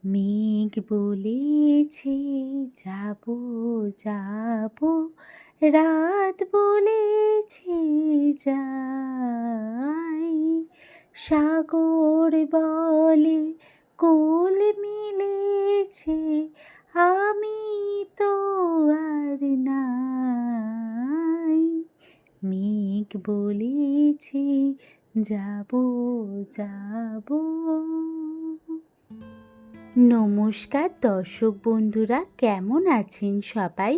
মেঘ বলেছে যাবো যাবো, রাত বলেছে যাই, সাগর বলে কোল মিলেছে, আমি তো আর নাই। মেঘ বলেছে যাবো যাবো। নমস্কার দর্শক বন্ধুরা, কেমন আছেন সবাই?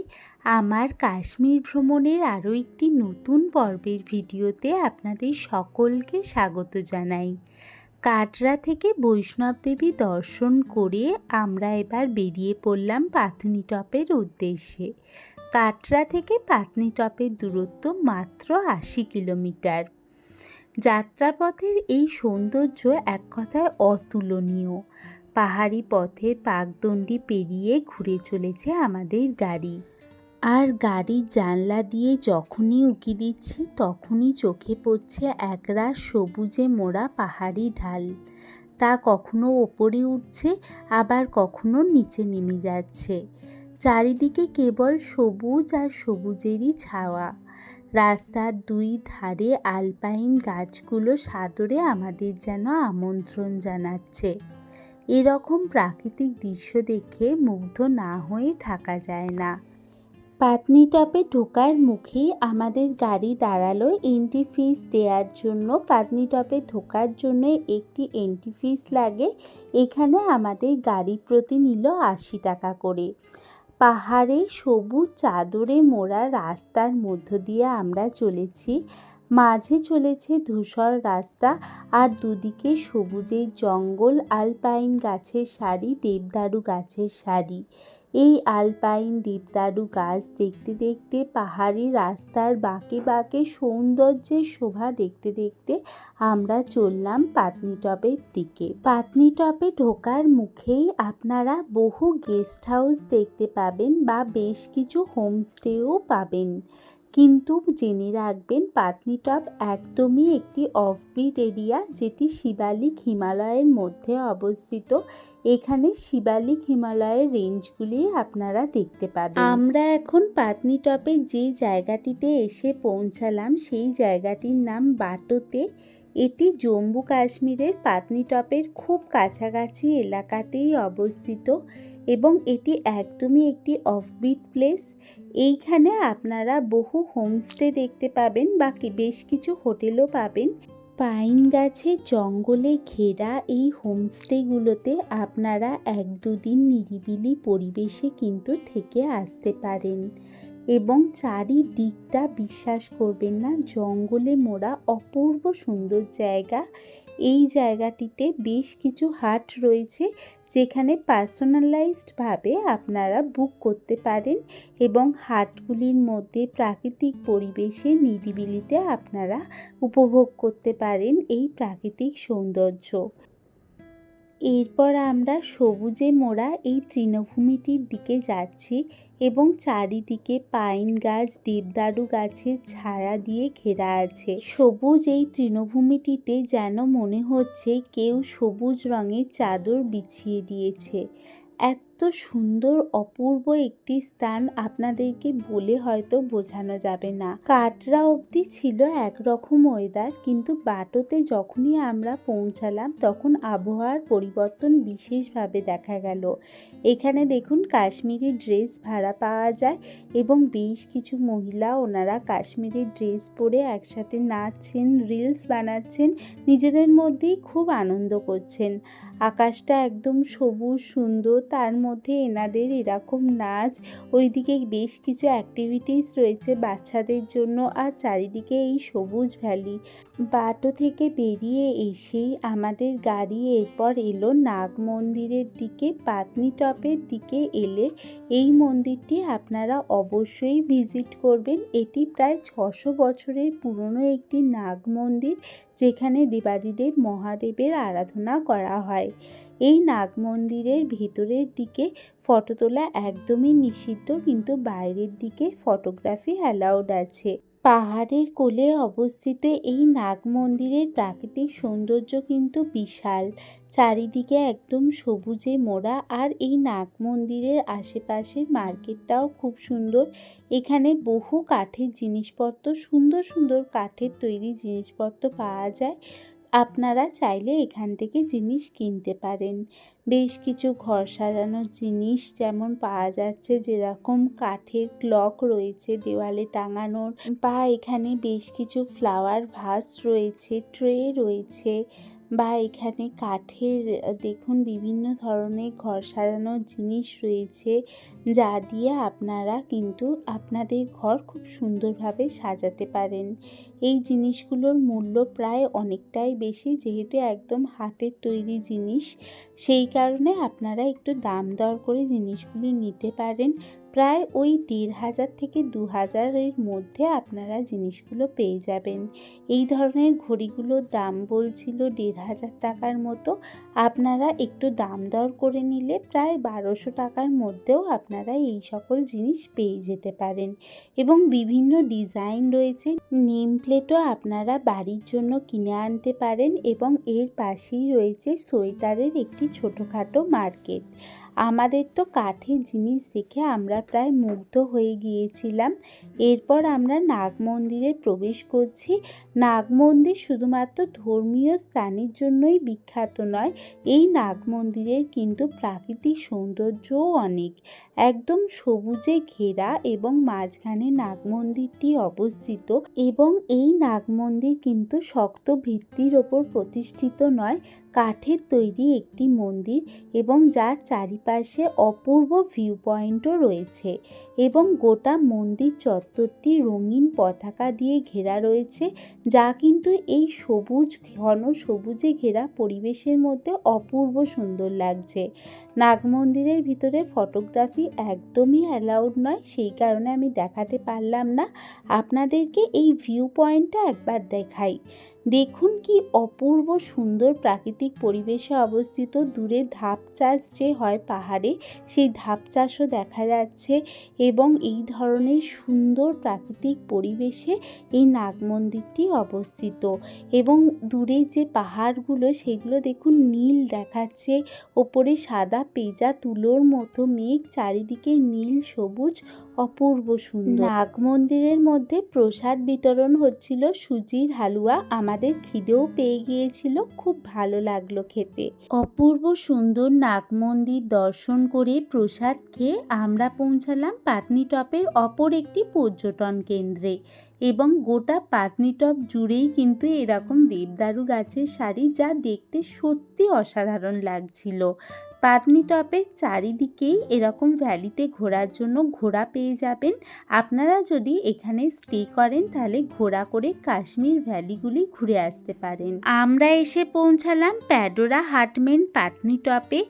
আমার কাশ্মীর ভ্রমণের আরও একটি নতুন পর্বের ভিডিওতে আপনাদের সকলকে স্বাগত জানাই। কাটরা থেকে বৈষ্ণব দেবী দর্শন করে আমরা এবার বেরিয়ে পড়লাম পাতনিটপের উদ্দেশ্যে। কাটরা থেকে পাতনিটপের দূরত্ব মাত্র 80 কিলোমিটার। যাত্রাপথের এই সৌন্দর্য এক কথায় অতুলনীয়। পাহাড়ি পথের পাকদণ্ডি পেরিয়ে ঘুরে চলেছে আমাদের গাড়ি, আর গাড়ির জানলা দিয়ে যখনই উঁকি দিচ্ছি তখনই চোখে পড়ছে একরাশ সবুজে মোড়া পাহাড়ি ঢাল। তা কখনো ওপরে উঠছে, আবার কখনো নিচে নেমে যাচ্ছে। চারিদিকে কেবল সবুজ আর সবুজেরই ছাওয়া। রাস্তার দুই ধারে আলপাইন গাছগুলো সাদরে আমাদের যেন আমন্ত্রণ জানাচ্ছে। এরকম প্রাকৃতিক দৃশ্য দেখে মুগ্ধ না হয়ে থাকা যায় না। পাতনিটপে ঢোকার মুখেই আমাদের গাড়ি দাঁড়ালো এন্ট্রি ফিস দেওয়ার জন্য। পাতনিটপে ঢোকার জন্য একটি এন্ট্রি ফিস লাগে। এখানে আমাদের গাড়ি প্রতি নিল 80 টাকা করে। পাহাড়ে সবুজ চাদরে মোড়া রাস্তার মধ্য দিয়ে আমরা চলেছি। মাঝে চলেছে ধূসর রাস্তা, আর দুদিকে সবুজের জঙ্গল, আলপাইন গাছের সারি, দেবদারু গাছের সারি। এই আলপাইন দেবদারু গাছ দেখতে দেখতে পাহাড়ি রাস্তার বাঁকে বাঁকে সৌন্দর্যের শোভা দেখতে দেখতে আমরা চললাম পাতনিটপের দিকে। পাতনিটপে ঢোকার মুখেই আপনারা বহু গেস্ট হাউস দেখতে পাবেন বা বেশ কিছু হোমস্টেও পাবেন। কিন্তু জেনে রাখবেন, পাতনিটপ একদমই একটি অফবিট এরিয়া, যেটি শিবালিক হিমালয়ের মধ্যে অবস্থিত। এখানে শিবালিক হিমালয়ের রেঞ্জগুলি আপনারা দেখতে পাবেন। আমরা এখন পাতনিটপে যে জায়গাটিতে এসে পৌঁছালাম সেই জায়গাটির নাম বাটোতে। এটি জম্মু কাশ্মীরের পাতনিটপের খুব কাছাকাছি এলাকাতেই অবস্থিত এবং এটি একদমই একটি অফবিট প্লেস। এইখানে আপনারা বহু হোমস্টে দেখতে পাবেন বা বেশ কিছু হোটেলও পাবেন। পাইন গাছের জঙ্গলে ঘেরা এই হোমস্টেগুলোতে আপনারা 1-2 দিন নিরিবিলি পরিবেশে কিন্তু থেকে আসতে পারেন। এবং চারিদিকটা বিশ্বাস করবেন না, জঙ্গলে মোড়া অপূর্ব সুন্দর জায়গা। এই জায়গাটিতে বেশ কিছু হাট রয়েছে, যেখানে পার্সোনালাইজডভাবে আপনারা বুক করতে পারেন এবং হাটগুলির মধ্যে প্রাকৃতিক পরিবেশে নিরিবিলিতে আপনারা উপভোগ করতে পারেন এই প্রাকৃতিক সৌন্দর্য। এরপর আমরা সবুজে মোড়া এই তৃণভূমিটির দিকে যাচ্ছি এবং চারিদিকে পাইন গাছ, দেবদারু গাছের ছায়া দিয়ে ঘেরা আছে। সবুজ এই তৃণভূমিটিতে যেন মনে হচ্ছে কেউ সবুজ রঙের চাদর বিছিয়ে দিয়েছে। এত সুন্দর অপূর্ব একটি স্থান আপনাদেরকে বলে হয়তো বোঝানো যাবে না। কাটরা অবধি ছিল একরকম ওয়েদার, কিন্তু বাটোতে যখনই আমরা পৌঁছালাম তখন আবহাওয়ার পরিবর্তন বিশেষভাবে দেখা গেল। এখানে দেখুন কাশ্মীরি ড্রেস ভাড়া পাওয়া যায় এবং বেশ কিছু মহিলা ওনারা কাশ্মীরি ড্রেস পরে একসাথে নাচছেন, রিলস বানাচ্ছেন, নিজেদের মধ্যেই খুব আনন্দ করছেন। আকাশটা একদম সবুজ সুন্দর, তার মধ্যে এনাদের এরকম নাচ। ওইদিকে বেশ কিছু অ্যাক্টিভিটিস রয়েছে বাচ্চাদের জন্য, আর চারিদিকে এই সবুজ ভ্যালি। বাটো থেকে বেরিয়ে এসেই আমাদের গাড়ি এরপর এলো নাগ মন্দিরের দিকে। পাতনিটপের দিকে এলে এই মন্দিরটি আপনারা অবশ্যই ভিজিট করবেন। এটি প্রায় 600 বছরের পুরনো একটি নাগ মন্দির, যেখানে দেবাদিদেব মহাদেবের আরাধনা করা হয়। এই নাগ মন্দিরের ভেতরের দিকে ফটো তোলা একদমই নিষিদ্ধ, কিন্তু বাইরের দিকে ফটোগ্রাফি অ্যালাউড আছে। পাহাড়ের কোলে অবস্থিত এই নাগ মন্দিরের প্রাকৃতিক সৌন্দর্য কিন্তু বিশাল। চারিদিকে একদম সবুজে মোড়া, আর এই নাগ মন্দিরের আশেপাশের মার্কেটটাও খুব সুন্দর। এখানে বহু কাঠের জিনিসপত্র, সুন্দর সুন্দর কাঠের তৈরি জিনিসপত্র পাওয়া যায়। আপনারা চাইলে এখান থেকে জিনিস কিনতে পারেন। বেশ কিছু ঘর সাজানোর জিনিস যেমন পাওয়া যাচ্ছে, যেরকম কাঠের ক্লক রয়েছে দেওয়ালে টাঙানোর, বা এখানে বেশ কিছু ফ্লাওয়ার ভাস রয়েছে, ট্রে রয়েছে, বা এখানে কাঠের দেখুন বিভিন্ন ধরনের ঘর সাজানোর জিনিস রয়েছে, যা দিয়ে আপনারা কিন্তু আপনাদের ঘর খুব সুন্দরভাবে সাজাতে পারেন। এই জিনিসগুলোর মূল্য প্রায় অনেকটাই বেশি, যেহেতু একদম হাতের তৈরি জিনিস, সেই কারণে আপনারা একটু দাম দর করে জিনিসগুলি নিতে পারেন। প্রায় ওই ১,৫০০ থেকে ২,০০০-এর মধ্যে আপনারা জিনিসগুলো পেয়ে যাবেন। এই ধরনের ঘড়িগুলোর দাম বলছিল ১,৫০০ টাকার মতো। আপনারা একটু দাম দর করে নিলে প্রায় ১,২০০ টাকার মধ্যেও আপনারা এই সকল জিনিস পেয়ে যেতে পারেন। এবং বিভিন্ন ডিজাইন রয়েছে, নেম প্লেটও আপনারা বাড়ির জন্য কিনে আনতে পারেন। এবং এর পাশেই রয়েছে সোয়েটারের একটি ছোটোখাটো মার্কেট। আমাদের তো কাঠের জিনিস দেখে আমরা প্রায় মুগ্ধ হয়ে গিয়েছিলাম। এরপর আমরা নাগ মন্দিরে প্রবেশ করছি। নাগ মন্দির শুধুমাত্র ধর্মীয় স্থানের জন্যই বিখ্যাত নয়, এই নাগ মন্দিরের কিন্তু প্রাকৃতিক সৌন্দর্যও অনেক। একদম সবুজে ঘেরা এবং মাঝখানে নাগ মন্দিরটি অবস্থিত। এবং এই নাগ মন্দির কিন্তু শক্ত ভিত্তির ওপর প্রতিষ্ঠিত নয়, কাঠের তৈরি একটি মন্দির, এবং যার চারিপাশে অপূর্ব ভিউ পয়েন্টও রয়েছে। এবং গোটা মন্দির চত্বরটি রঙিন পতাকা দিয়ে ঘেরা রয়েছে, যা কিন্তু এই সবুজ ঘন সবুজে ঘেরা পরিবেশের মধ্যে অপূর্ব সুন্দর লাগছে। নাগ মন্দিরের ভিতরে ফটোগ্রাফি একদমই অ্যালাউড নয়, সেই কারণে আমি দেখাতে পারলাম না। আপনাদেরকে এই ভিউ পয়েন্টটা একবার দেখাই। দেখুন কি অপূর্ব সুন্দর প্রাকৃতিক পরিবেশে অবস্থিত। দূরে ধাপ চাষ যে হয় পাহাড়ে, সেই ধাপ চাষও দেখা যাচ্ছে। এবং এই ধরনের সুন্দর প্রাকৃতিক পরিবেশে এই নাগ মন্দিরটি অবস্থিত। এবং দূরে যে পাহাড়গুলো, সেগুলো দেখুন নীল দেখাচ্ছে, ওপরে সাদা পেঁজা তুলোর মতো মেঘ, চারিদিকে নীল সবুজ, অপূর্ব সুন্দর। নাগ মন্দিরের মধ্যে প্রসাদ বিতরণ হচ্ছিল, সুজির হালুয়া। আমাদের খিদেও পেয়ে গিয়েছিল, খুব ভালো লাগলো খেতে। অপূর্ব সুন্দর নাগ মন্দির দর্শন করে প্রসাদ খেয়ে আমরা পৌঁছালাম পাটনিটপের অপর একটি পর্যটন কেন্দ্রে। এবং গোটা পাটনিটপ জুড়েই কিন্তু এরকম দেবদারু গাছের সারি, যা দেখতে সত্যি অসাধারণ লাগছিল। পাটনিটপের চারিদিকেই এরকম ভ্যালিতে ঘোরার জন্য ঘোড়া পেয়ে যাবেন। আপনারা যদি এখানে স্টে করেন তাহলে ঘোড়া করে কাশ্মীর ভ্যালিগুলি ঘুরে আসতে পারেন। আমরা এসে পৌঁছালাম প্যাডোরা হাটমেন পাটনিটপে।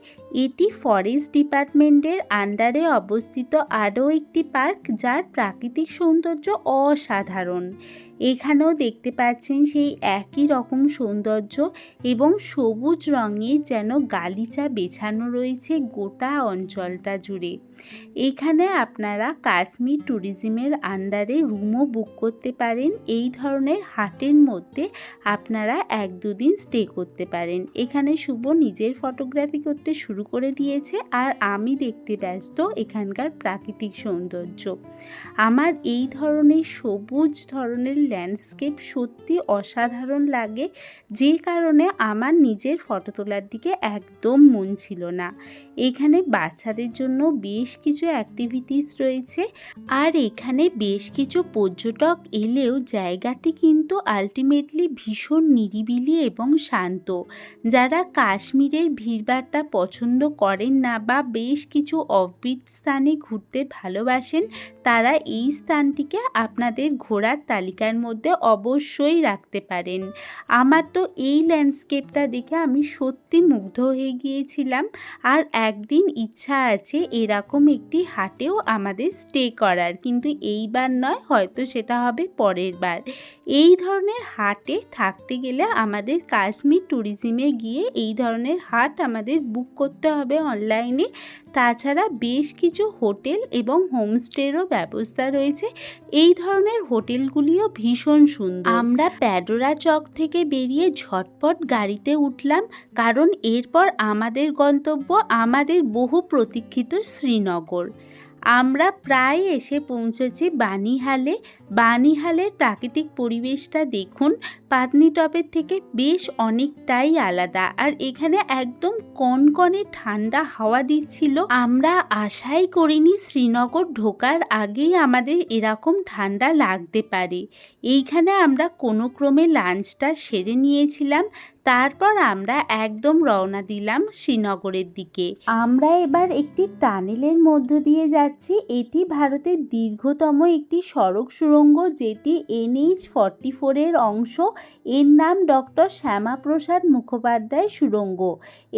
এটি ফরেস্ট ডিপার্টমেন্টের আন্ডারে অবস্থিত আরও একটি পার্ক, যার প্রাকৃতিক সৌন্দর্য অসাধারণ। এখানেও দেখতে পাচ্ছেন সেই একই রকম সৌন্দর্য, এবং সবুজ রঙের যেন গালিচা বেছানো রয়েছে গোটা অঞ্চলটা জুড়ে। এখানে আপনারা কাশ্মীর ট্যুরিজমের আন্ডারে রুমও বুক করতে পারেন। এই ধরনের হাটের মধ্যে আপনারা 1-2 দিন স্টে করতে পারেন। এখানে শুভ নিজের ফটোগ্রাফি করতে শুরু করে দিয়েছে, আর আমি দেখতে ব্যস্ত এখানকার প্রাকৃতিক সৌন্দর্য। আমার এই ধরনের সবুজ ধরনের ল্যান্ডস্কেপ সত্যি অসাধারণ লাগে, যে কারণে আমার নিজের ফটো তোলার দিকে একদম মন ছিল না। এখানে বাচ্চাদের জন্য বেশ কিছু অ্যাক্টিভিটিস রয়েছে, আর এখানে বেশ কিছু পর্যটক এলেও জায়গাটি কিন্তু আলটিমেটলি ভীষণ নিরিবিলি এবং শান্ত। যারা কাশ্মীরের ভিড়ভাট্টা পছন্দ করেন না, বা বেশ কিছু অফবিট স্থানে ঘুরতে ভালোবাসেন, তারা এই স্থানটিকে আপনাদের ঘোরার তালিকার মধ্যে অবশ্যই রাখতে পারেন। আমার তো এই ল্যান্ডস্কেপটা দেখে আমি সত্যি মুগ্ধ হয়ে গিয়েছিলাম। আর একদিন ইচ্ছা আছে এরকম একটি হাটেও আমাদের স্টে করার, কিন্তু এইবার নয়, হয়তো সেটা হবে পরের বার। এই ধরনের হাটে থাকতে গেলে আমাদের কাশ্মীর ট্যুরিজমে গিয়ে এই ধরনের হাট আমাদের বুক করতে করতে হবে অনলাইনে। তাছাড়া বেশ কিছু হোটেল এবং হোমস্টেরও ব্যবস্থা রয়েছে। এই ধরনের হোটেলগুলিও ভীষণ সুন্দর। আমরা প্যাডোরা চক থেকে বেরিয়ে ঝটপট গাড়িতে উঠলাম, কারণ এরপর আমাদের গন্তব্য আমাদের বহু প্রতীক্ষিত শ্রীনগর। আমরা প্রায় এসে পৌঁছেছি বানিহালে। বানিহালের প্রাকৃতিক পরিবেশটা দেখুন, পাতনিটপের থেকে বেশ অনেকটাই আলাদা। আর এখানে একদম কনকনে ঠান্ডা হাওয়া দিচ্ছিল। আমরা আশাই করিনি শ্রীনগর ঢোকার আগেই আমাদের এরকম ঠান্ডা লাগতে পারে। এইখানে আমরা কোনো ক্রমে লাঞ্চটা সেরে নিয়েছিলাম। তারপর আমরা একদম রওনা দিলাম শ্রীনগরের দিকে। আমরা এবার একটি টানেলের মধ্য দিয়ে যাচ্ছি। এটি ভারতের দীর্ঘতম একটি সড়ক সুড়ঙ্গ, যেটি NH-44 এর অংশ। এর নাম ডক্টর শ্যামাপ্রসাদ মুখোপাধ্যায় সুড়ঙ্গ।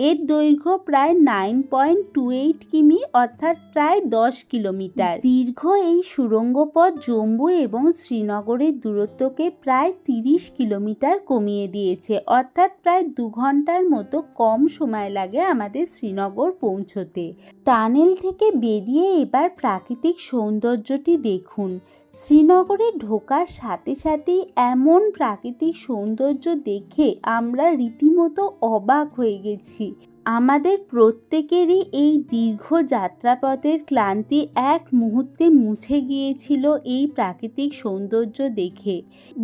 এর দৈর্ঘ্য প্রায় 9.28 কিমি, অর্থাৎ প্রায় 10 কিলোমিটার দীর্ঘ। এই সুড়ঙ্গ পথ জম্মু এবং শ্রীনগরের দূরত্বকে প্রায় 30 কিলোমিটার কমিয়ে দিয়েছে, অর্থাৎ প্রায় 2 ঘন্টার মতো কম সময় লাগে আমাদের শ্রীনগর পৌঁছতে। টানেল থেকে বেরিয়ে এবার প্রাকৃতিক সৌন্দর্যটি দেখুন। শ্রীনগরে ঢোকার সাথে সাথেই এমন প্রাকৃতিক সৌন্দর্য দেখে আমরা রীতিমতো অবাক হয়ে গেছি। আমাদের প্রত্যেকেরই এই দীর্ঘ যাত্রাপথের ক্লান্তি এক মুহূর্তে মুছে গিয়েছিল এই প্রাকৃতিক সৌন্দর্য দেখে।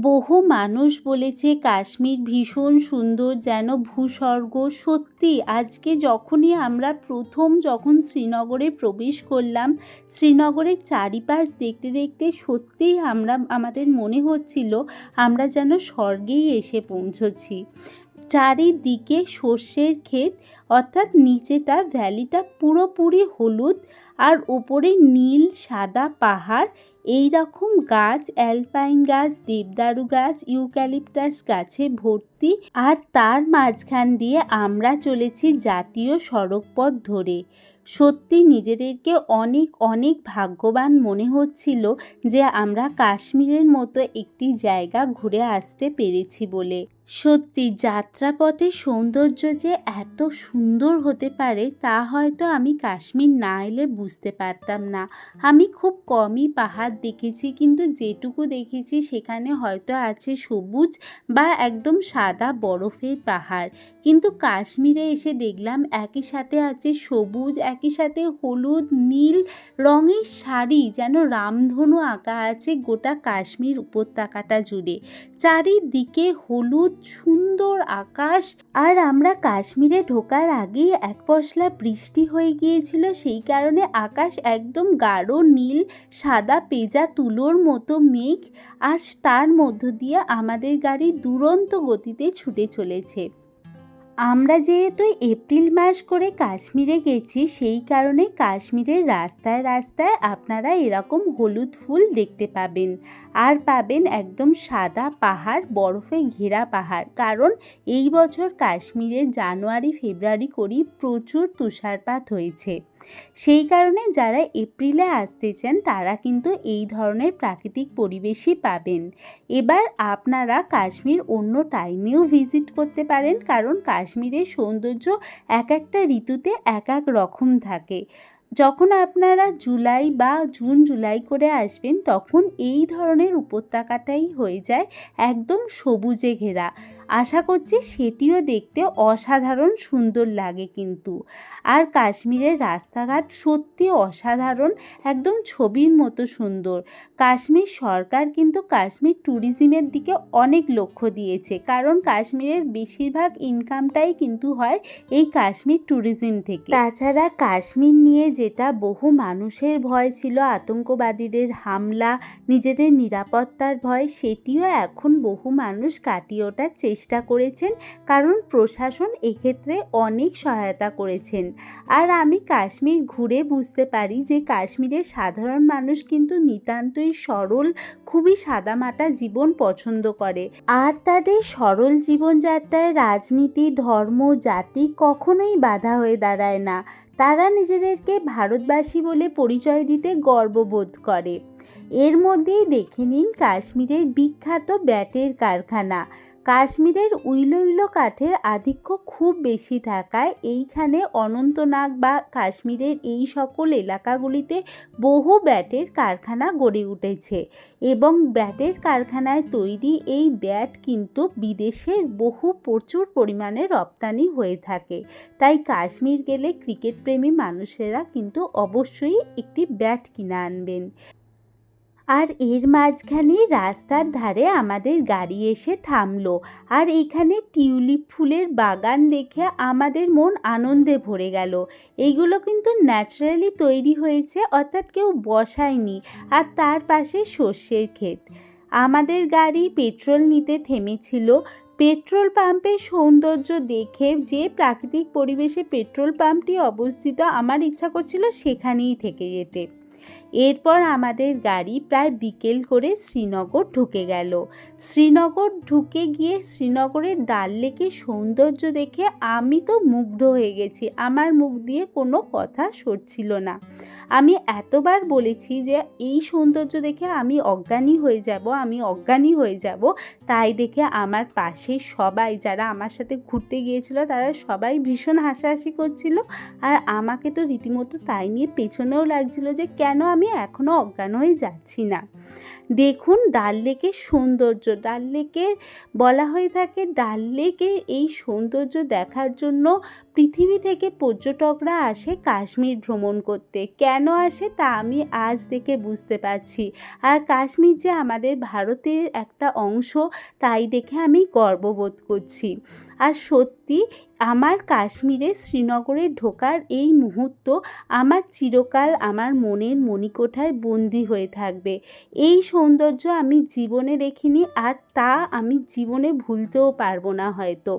বহু মানুষ বলেছে কাশ্মীর ভীষণ সুন্দর, যেন ভূস্বর্গ। সত্যি আজকে যখনই আমরা যখন শ্রীনগরে প্রবেশ করলাম, শ্রীনগরের চারিপাশ দেখতে দেখতে সত্যিই আমাদের মনে হচ্ছিল আমরা যেন স্বর্গেই এসে পৌঁছেছি। চারিদিকে সর্ষের ক্ষেত, অর্থাৎ নিচেটা ভ্যালিটা পুরোপুরি হলুদ, আর ওপরে নীল সাদা পাহাড়। এই রকম গাছ, অ্যালপাইন গাছ, দেবদারু গাছ, ইউক্যালিপটাস গাছে ভর্তি। আর তার মাঝখান দিয়ে আমরা চলেছি জাতীয় সড়ক পথ ধরে। সত্যি নিজেদেরকে অনেক অনেক ভাগ্যবান মনে হচ্ছিল যে আমরা কাশ্মীরের মতো একটি জায়গা ঘুরে আসতে পেরেছি বলে। সত্যি যাত্রাপথের সৌন্দর্য যে এত সুন্দর হতে পারে তা হয়তো আমি কাশ্মীর না এলে বুঝতে পারতাম না। আমি খুব কমই পাহাড় দেখেছি, কিন্তু যেটুকু দেখেছি সেখানে হয়তো আছে সবুজ বা একদম সাদা বরফের পাহাড়, কিন্তু কাশ্মীরে এসে দেখলাম একই সাথে আছে সবুজ, একই সাথে হলুদ নীল রঙের শাড়ি, যেন রামধনু আঁকা আছে গোটা কাশ্মীর উপত্যকাটা জুড়ে। চারিদিকে হলুদ সুন্দর আকাশ। আর আমরা কাশ্মীরে ঢোকার আগেই এক পশলা বৃষ্টি হয়ে গিয়েছিল, সেই কারণে আকাশ একদম গাঢ় নীল, সাদা পেঁজা তুলোর মতো মেঘ। আর তার মধ্য দিয়ে আমাদের গাড়ি দুরন্ত গতিতে ছুটে চলেছে। আমরা যেহেতু এপ্রিল মাস করে কাশ্মীরে গেছি, সেই কারণে কাশ্মীরের রাস্তায় রাস্তায় আপনারা এরকম হলুদ ফুল দেখতে পাবেন। আর পাবেন একদম সাদা পাহাড়, বরফে ঘেরা পাহাড়, কারণ এই বছর কাশ্মীরের জানুয়ারি ফেব্রুয়ারি করেই প্রচুর তুষারপাত হয়েছে। সেই কারণে যারা এপ্রিলে আসতে চান তারা কিন্তু এই ধরনের প্রাকৃতিক পরিবেশই পাবেন। এবার আপনারা কাশ্মীর অন্য টাইমেও ভিজিট করতে পারেন, কারণ কাশ্মীরের সৌন্দর্য এক একটা ঋতুতে এক এক রকম থাকে। যখন আপনারা জুলাই বা জুন জুলাই করে আসবেন, তখন এই ধরনের উপত্যকাটাই হয়ে যায় একদম সবুজে ঘেরা। আশা করছি সেটিও দেখতে অসাধারণ সুন্দর লাগে কিন্তু। আর কাশ্মীরের রাস্তাঘাট সত্যি অসাধারণ, একদম ছবির মতো সুন্দর। কাশ্মীর সরকার কিন্তু কাশ্মীর ট্যুরিজমের দিকে অনেক লক্ষ্য দিয়েছে, কারণ কাশ্মীরের বেশিরভাগ ইনকামটাই কিন্তু হয় এই কাশ্মীর ট্যুরিজম থেকে। তাছাড়া কাশ্মীর নিয়ে যেটা বহু মানুষের ভয় ছিল, আতঙ্কবাদীদের হামলা, নিজেদের নিরাপত্তার ভয়, সেটিও এখন বহু মানুষ কাটিয়ে ওঠার চেষ্টা করেছেন, কারণ প্রশাসন এক্ষেত্রে অনেক সহায়তা করেছেন। আর আমি কাশ্মীর ঘুরে বুঝতে পারি যে কাশ্মীরের সাধারণ মানুষ কিন্তু নিতান্তই সরল, খুবই সাদামাটা জীবন পছন্দ করে। আর তাদের সরল জীবনযাত্রায় রাজনীতি, ধর্ম, জাতি কখনোই বাধা হয়ে দাঁড়ায় না। তারা নিজেদেরকে ভারতবাসী বলে পরিচয় দিতে গর্ববোধ করে। এর মধ্যেই দেখে নিন কাশ্মীরের বিখ্যাত ব্যাটের কারখানা। কাশ্মীরের উইলো উইলো কাঠের আধিক্য খুব বেশি থাকায় এইখানে অনন্তনাগ বা কাশ্মীরের এই সকল এলাকাগুলিতে বহু ব্যাটের কারখানা গড়ে উঠেছে এবং ব্যাটের কারখানায় তৈরি এই ব্যাট কিন্তু বিদেশের প্রচুর পরিমাণে রপ্তানি হয়ে থাকে। তাই কাশ্মীর গেলে ক্রিকেট প্রেমী মানুষেরা কিন্তু অবশ্যই একটি ব্যাট কিনে আনবেন। আর এর মাঝখানে রাস্তার ধারে আমাদের গাড়ি এসে থামলো, আর এখানে টিউলিপ ফুলের বাগান দেখে আমাদের মন আনন্দে ভরে গেল। এইগুলো কিন্তু ন্যাচারালি তৈরি হয়েছে, অর্থাৎ কেউ বসায়নি। আর তার পাশে সর্ষের ক্ষেত। আমাদের গাড়ি পেট্রোল নিতে থেমেছিল। পেট্রোল পাম্পের সৌন্দর্য দেখে, যে প্রাকৃতিক পরিবেশে পেট্রোল পাম্পটি অবস্থিত, আমার ইচ্ছা করছিল সেখানেই থেকে যেতে। এরপর আমাদের গাড়ি প্রায় বিকেল করে শ্রীনগর ঢুকে গেল। শ্রীনগর ঢুকে গিয়ে শ্রীনগরের ডাল লেকের সৌন্দর্য দেখে আমি তো মুগ্ধ হয়ে গেছি। আমার মুখ দিয়ে কোনো কথা সরছিল না। আমি এতবার বলেছি যে এই সৌন্দর্য দেখে আমি অজ্ঞানী হয়ে যাব। তাই দেখে আমার পাশে সবাই যারা আমার সাথে ঘুরতে গিয়েছিল তারা সবাই ভীষণ হাসাহাসি করছিল, আর আমাকে তো রীতিমতো তাই নিয়ে পেছনেও লাগছিল যে কেন আমি এখনও অজ্ঞান হয়ে যাচ্ছি না। দেখুন ডাল লেকের সৌন্দর্য। ডাল লেকের বলা হয়ে থাকে, ডাল লেকের এই সৌন্দর্য দেখার জন্য পৃথিবী থেকে পর্যটকরা আসে কাশ্মীর ভ্রমণ করতে। কেন আসে তা আমি আজ থেকে বুঝতে পারছি। আর কাশ্মীর যে আমাদের ভারতের একটা অংশ, তাই দেখে আমি গর্ববোধ করছি। আর সত্যি আমার কাশ্মীরে শ্রীনগরে ঢোকার এই মুহূর্ত আমার চিরকাল আমার মনের মণিকোঠায় বন্দি হয়ে থাকবে। এই সৌন্দর্য আমি জীবনে দেখিনি, আর তা আমি জীবনে ভুলতেও পারবো না হয়তো।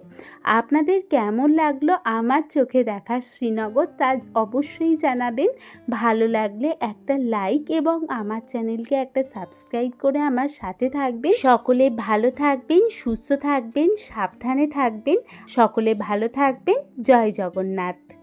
আপনাদের কেমন লাগলো আমার চোখে দেখা শ্রীনগর তা অবশ্যই জানাবেন। ভালো লাগলে একটা লাইক এবং আমার চ্যানেলকে একটা সাবস্ক্রাইব করে আমার সাথে থাকবেন। সকলে ভালো থাকবেন, সুস্থ থাকবেন, সাবধানে থাকবেন। সকলে ভালো থাকবেন। জয় জগন্নাথ।